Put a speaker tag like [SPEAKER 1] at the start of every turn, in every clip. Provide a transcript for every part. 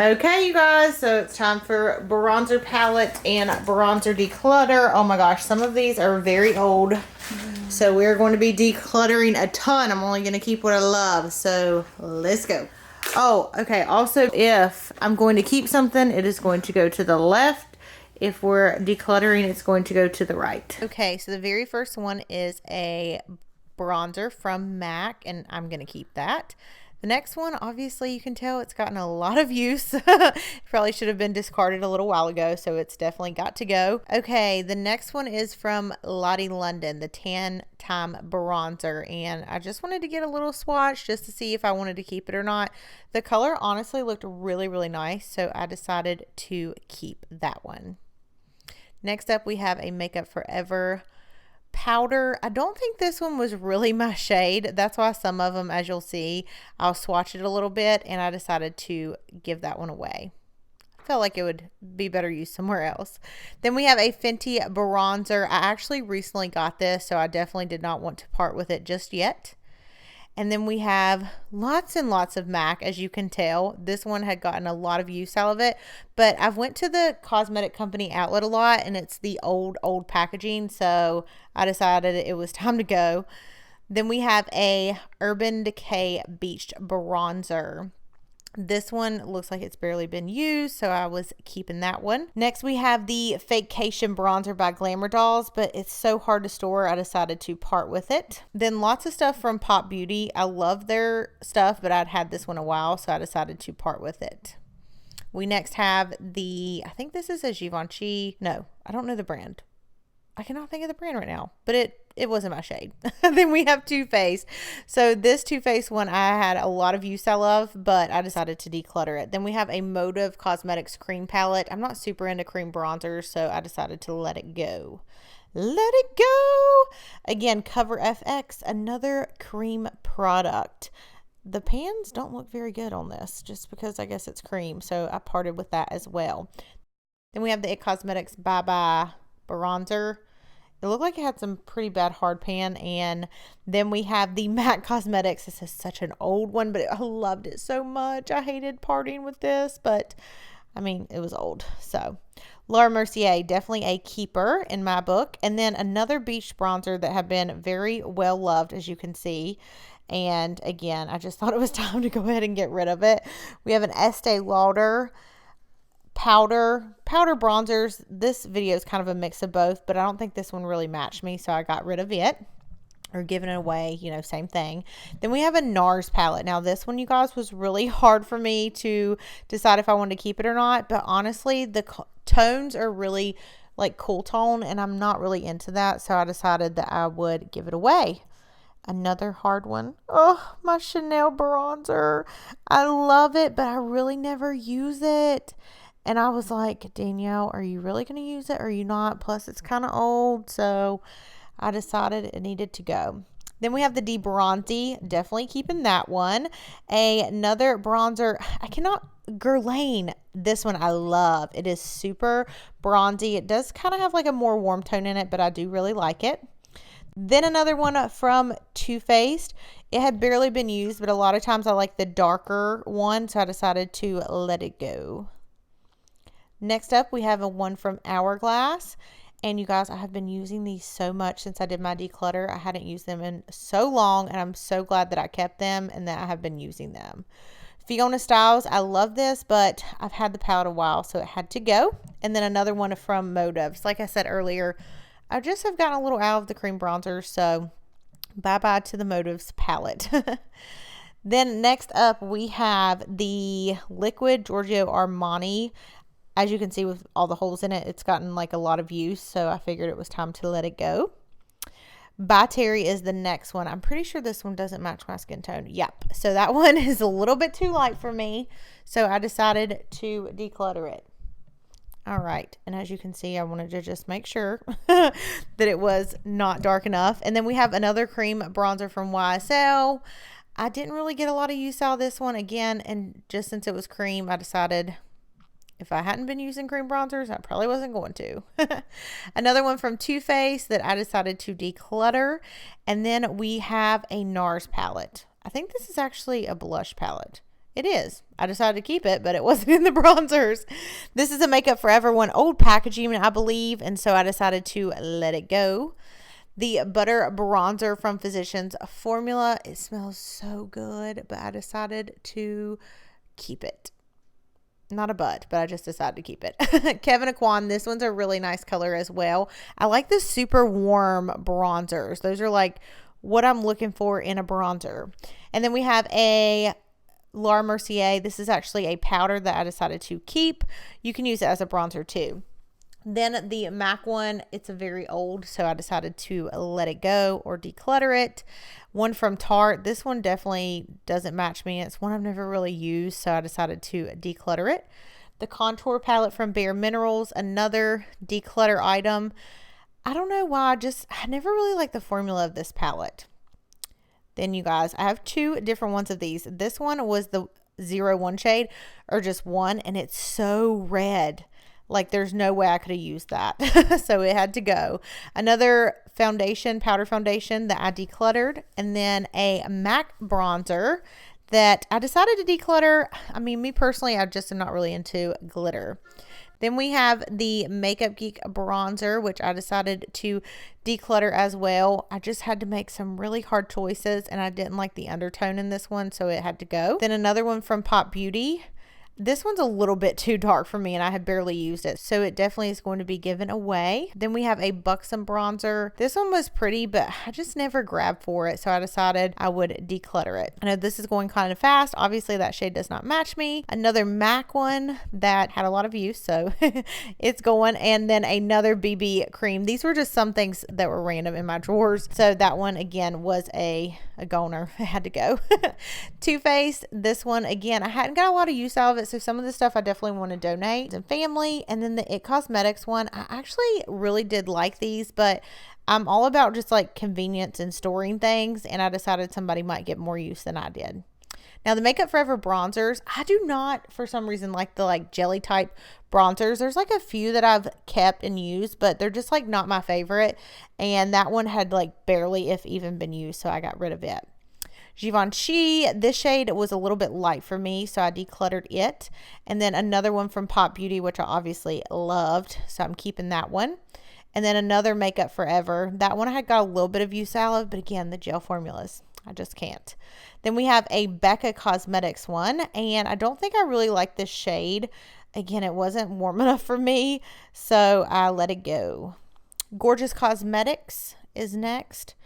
[SPEAKER 1] Okay, you guys, so it's time for bronzer palette and bronzer declutter. Oh my gosh, some of these are very old. So we're going to be decluttering a ton. I'm only going to keep what I love. So let's go. Oh, okay. Also, if I'm going to keep something, it is going to go to the left. If we're decluttering, it's going to go to the right. Okay, so the very first one is a bronzer from MAC, and I'm going to keep that. The next one, obviously, you can tell it's gotten a lot of use. Probably should have been discarded a little while ago, so it's definitely got to go. Okay, the next one is from Lottie London, the Tan Time Bronzer, and I just wanted to get a little swatch just to see if I wanted to keep it or not. The color honestly looked really, really nice, so I decided to keep that one. Next up, we have a Makeup Forever powder. I don't think this one was really my shade. That's why some of them, as you'll see, I'll swatch it a little bit, and I decided to give that one away. I felt like it would be better used somewhere else. Then we have a Fenty bronzer. I actually recently got this, so I definitely did not want to part with it just yet. And then we have lots and lots of MAC, as you can tell. This one had gotten a lot of use out of it, but I've went to the cosmetic company outlet a lot, and it's the old packaging, so I decided it was time to go. Then we have a Urban Decay Beached Bronzer. This one looks like it's barely been used, so I was keeping that one. Next, we have the Fakecation Bronzer by Glamour Dolls, but it's so hard to store, I decided to part with it. Then lots of stuff from Pop Beauty. I love their stuff, but I'd had this one a while, so I decided to part with it. We next have the, I think this is a Givenchy. No, I don't know the brand. I cannot think of the brand right now, but it wasn't my shade. Then we have Too Faced. So this Too Faced one I had a lot of use out of, but I decided to declutter it. Then we have a Motive Cosmetics cream palette. I'm not super into cream bronzers, so I decided to let it go. Let it go! Again, Cover FX, another cream product. The pans don't look very good on this, just because I guess it's cream, so I parted with that as well. Then we have the It Cosmetics Bye Bye bronzer. It looked like it had some pretty bad hard pan. And then we have the MAC Cosmetics. This is such an old one, but I loved it so much. I hated parting with this, but I mean, it was old. So Laura Mercier, definitely a keeper in my book. And then another beach bronzer that have been very well loved, as you can see. And again, I just thought it was time to go ahead and get rid of it. We have an Estee Lauder powder bronzers. This video is kind of a mix of both, but I don't think this one really matched me, so I got rid of it, or given it away, you know, same thing. Then we have a NARS palette. Now this one, you guys, was really hard for me to decide if I wanted to keep it or not, but honestly the tones are really like cool tone, and I'm not really into that, so I decided that I would give it away. Another hard one. Oh, my Chanel bronzer. I love it, but I really never use it. And I was like, Danielle, are you really going to use it or are you not? Plus, it's kind of old, so I decided it needed to go. Then we have the Debronzy. Definitely keeping that one. Another bronzer. Guerlain. This one I love. It is super bronzy. It does kind of have like a more warm tone in it, but I do really like it. Then another one from Too Faced. It had barely been used, but a lot of times I like the darker one, so I decided to let it go. Next up, we have a one from Hourglass. And you guys, I have been using these so much since I did my declutter. I hadn't used them in so long, and I'm so glad that I kept them and that I have been using them. Fiona Styles, I love this, but I've had the palette a while, so it had to go. And then another one from Motives. Like I said earlier, I just have gotten a little out of the cream bronzer, so bye-bye to the Motives palette. Then next up, we have the Liquid Giorgio Armani. As you can see with all the holes in it, it's gotten like a lot of use, so I figured it was time to let it go. By Terry is the next one. I'm pretty sure this one doesn't match my skin tone. Yep. So that one is a little bit too light for me, so I decided to declutter it. All right. And as you can see, I wanted to just make sure that it was not dark enough. And then we have another cream bronzer from YSL. I didn't really get a lot of use out of this one again, and just since it was cream, I decided If I hadn't been using cream bronzers, I probably wasn't going to. Another one from Too Faced that I decided to declutter. And then we have a NARS palette. I think this is actually a blush palette. It is. I decided to keep it, but it wasn't in the bronzers. This is a Makeup Forever one, old packaging, I believe, and so I decided to let it go. The Butter Bronzer from Physicians Formula. It smells so good, but I decided to keep it. Not a but I just decided to keep it. Kevin Aquan, this one's a really nice color as well. I like the super warm bronzers. Those are like what I'm looking for in a bronzer. And then we have a Laura Mercier. This is actually a powder that I decided to keep. You can use it as a bronzer too. Then the MAC one, it's a very old, so I decided to let it go or declutter it. One from Tarte. This one definitely doesn't match me. It's one I've never really used, so I decided to declutter it. The contour palette from Bare Minerals, another declutter item. I don't know why, I never really liked the formula of this palette. Then you guys, I have two different ones of these. This one was the 01 shade, or just one, and it's so red. Like there's no way I could have used that. So it had to go. Another foundation, powder foundation that I decluttered. And then a MAC bronzer that I decided to declutter. I mean, me personally, I just am not really into glitter. Then we have the Makeup Geek bronzer, which I decided to declutter as well. I just had to make some really hard choices, and I didn't like the undertone in this one, so it had to go. Then another one from Pop Beauty. This one's a little bit too dark for me, and I had barely used it, so it definitely is going to be given away. Then we have a Buxom bronzer. This one was pretty, but I just never grabbed for it, so I decided I would declutter it. I know this is going kind of fast. Obviously, that shade does not match me. Another MAC one that had a lot of use, so it's going. And then another BB cream. These were just some things that were random in my drawers, so that one, again, was a goner. It had to go. Too Faced. This one, again, I hadn't got a lot of use out of it, so some of the stuff I definitely want to donate to family. And then the It Cosmetics one, I actually really did like these, but I'm all about just like convenience and storing things, and I decided somebody might get more use than I did. Now the Makeup Forever bronzers, I do not for some reason like the like jelly type bronzers. There's like a few that I've kept and used, but they're just like not my favorite, and that one had like barely if even been used, so I got rid of it. Givenchy, this shade was a little bit light for me, so I decluttered it. And then another one from Pop Beauty, which I obviously loved, so I'm keeping that one. And then another Makeup Forever. That one I had got a little bit of use out of, but again, the gel formulas, I just can't. Then we have a Becca Cosmetics one, and I don't think I really like this shade. Again, it wasn't warm enough for me, so I let it go. Gorgeous Cosmetics is next.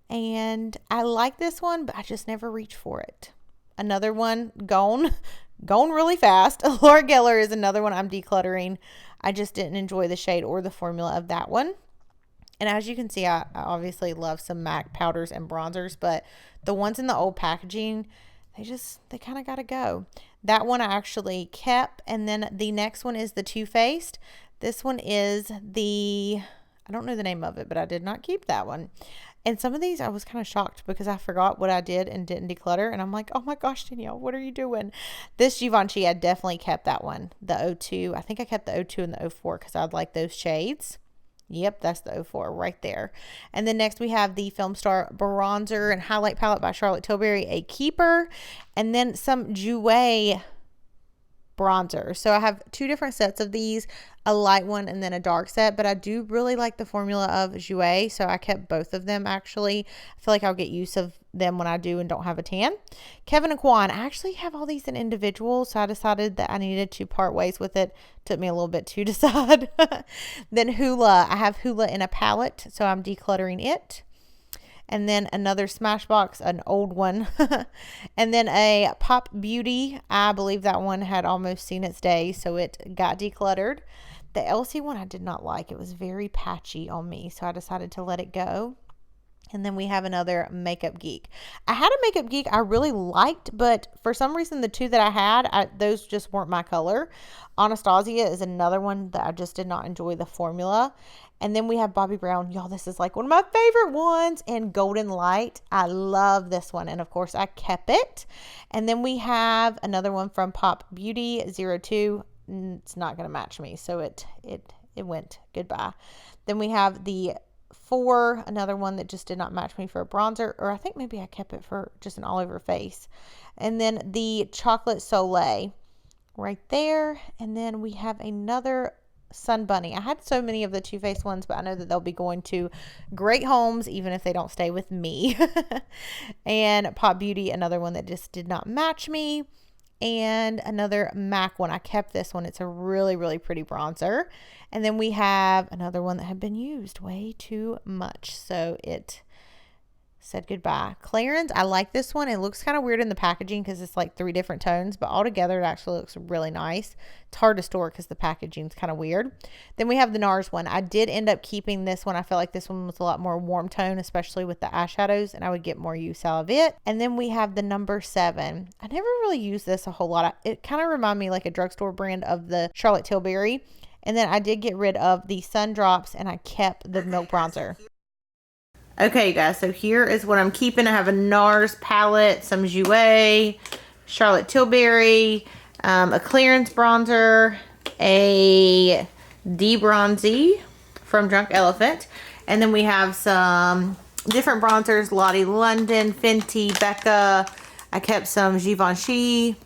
[SPEAKER 1] And I like this one, but I just never reach for it. Another one gone really fast. Laura Geller is another one I'm decluttering. I just didn't enjoy the shade or the formula of that one. And as you can see, I obviously love some MAC powders and bronzers, but the ones in the old packaging, they kind of got to go. That one I actually kept. And then the next one is the Too Faced. This one is I don't know the name of it, but I did not keep that one. And some of these I was kind of shocked because I forgot what I did and didn't declutter. And I'm like, oh my gosh, Danielle, what are you doing? This Givenchy, I definitely kept that one. The 02. I think I kept the 02 and the 04 because I'd like those shades. Yep, that's the 04 right there. And then next we have the Film Star Bronzer and Highlight Palette by Charlotte Tilbury, a keeper. And then some Jouer bronzer. So I have two different sets of these, a light one and then a dark set, but I do really like the formula of Jouer, so I kept both of them actually. I feel like I'll get use of them when I do and don't have a tan. Kevin Aquan, I actually have all these in individual, so I decided that I needed to part ways with it. Took me a little bit to decide. Then Hoola, I have Hoola in a palette, so I'm decluttering it. And then another Smashbox, an old one. And then a Pop Beauty. I believe that one had almost seen its day, so it got decluttered. The Elsie one I did not like. It was very patchy on me, so I decided to let it go. And then we have another Makeup Geek. I had a Makeup Geek I really liked, but for some reason the two that I had, those just weren't my color. Anastasia is another one that I just did not enjoy the formula. And then we have Bobbi Brown. Y'all, this is like one of my favorite ones. And Golden Light. I love this one. And of course, I kept it. And then we have another one from Pop Beauty 02. it's not going to match me. So it went goodbye. Then we have the 4, another one that just did not match me for a bronzer, or I think maybe I kept it for just an all over face. And then the Chocolate Soleil right there. And then we have another Sun Bunny. I had so many of the Too Faced ones, but I know that they'll be going to great homes even if they don't stay with me. And Pop Beauty, another one that just did not match me. And another MAC one. I kept this one. It's a really, really pretty bronzer. And then we have another one that had been used way too much, so it said goodbye. Clarins, I like this one. It looks kind of weird in the packaging because it's like 3 different tones, but all together it actually looks really nice. It's hard to store because the packaging is kind of weird. Then we have the NARS one. I did end up keeping this one. I feel like this one was a lot more warm tone, especially with the eyeshadows, and I would get more use out of it. And then we have the number 7. I never really used this a whole lot. It kind of reminded me like a drugstore brand of the Charlotte Tilbury. And then I did get rid of the Sun Drops, and I kept the Milk Bronzer. Okay, you guys, so here is what I'm keeping. I have a NARS palette, some Jouer, Charlotte Tilbury, a clearance bronzer, a de-bronzy from Drunk Elephant, and then we have some different bronzers, Lottie London, Fenty, Becca. I kept some Givenchy,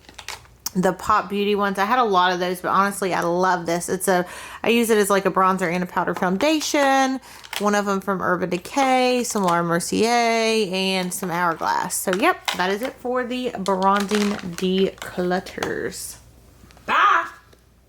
[SPEAKER 1] the Pop Beauty ones. I had a lot of those, but honestly, I love this. I use it as like a bronzer and a powder foundation. One of them from Urban Decay, some Laura Mercier, and some Hourglass. So, yep, that is it for the bronzing declutters.